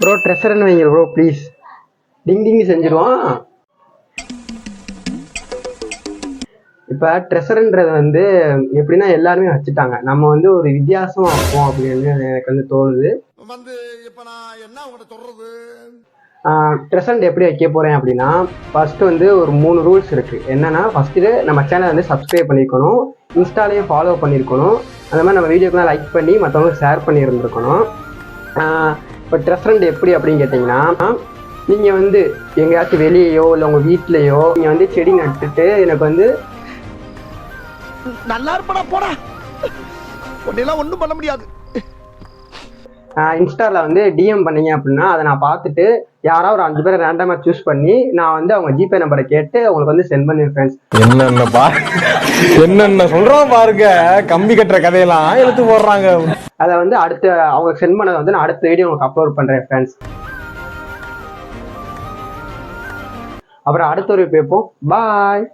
Bro ட்ரெஷர்னு வைங்க bro please. டிங் டிங் செஞ்சிருவோம். இப்போ ட்ரெஷர்ன்றது வந்து எப்படின்னா எல்லாருமே வச்சுட்டாங்க. நம்ம வந்து ஒரு வித்தியாசமா வைப்போம் அப்படின்னு எனக்கு வந்து தோணுது. இப்போ நான் என்ன உங்கள்கிட்ட சொல்றது? ட்ரெஷண்ட் எப்படி வைக்க போகிறேன் அப்படின்னா, ஃபர்ஸ்ட் வந்து ஒரு 3 ரூல்ஸ் இருக்குது. என்னன்னா ஃபஸ்ட்டு நம்ம சேனலை வந்து சப்ஸ்கிரைப் பண்ணியிருக்கணும், இன்ஸ்டாலையும் ஃபாலோ பண்ணியிருக்கணும், அந்த மாதிரி நம்ம வீடியோக்கெலாம் லைக் பண்ணி மற்றவங்களுக்கு ஷேர் பண்ணியிருந்துருக்கணும். இப்போ ட்ரெஷண்ட் எப்படி அப்படின்னு கேட்டிங்கன்னா, நீங்கள் வந்து எங்கேயாச்சும் வெளியேயோ இல்லை உங்கள் வீட்லேயோ நீங்கள் வந்து செடி நட்டுட்டு எனக்கு வந்து நல்லா இருப்படா போடா, உன்னையெல்லாம் ஒன்றும் பண்ண முடியாது. இன்ஸ்டாவில் வந்து டிஎம் பண்ணீங்க அப்படின்னா அதை நான் பார்த்துட்டு யாராவது ஒரு 5 பேரை ரேண்டமாக சூஸ் பண்ணி நான் வந்து அவங்க ஜிபே நம்பரை கேட்டு உங்களுக்கு வந்து சென்ட் பண்ணுவேன் ஃப்ரெண்ட்ஸ். என்னென்ன சொல்றோம் பாருங்க, கம்பி கட்டுற கதையெல்லாம் எடுத்து போடுறாங்க. அதை வந்து அடுத்த அவங்க சென்ட் பண்ணதை வந்து நான் அடுத்த வீடியோ உங்களுக்கு அப்லோட் பண்ணுறேன் ஃப்ரெண்ட்ஸ். அப்புறம் அடுத்த ஒரு பேப்போம். பாய்.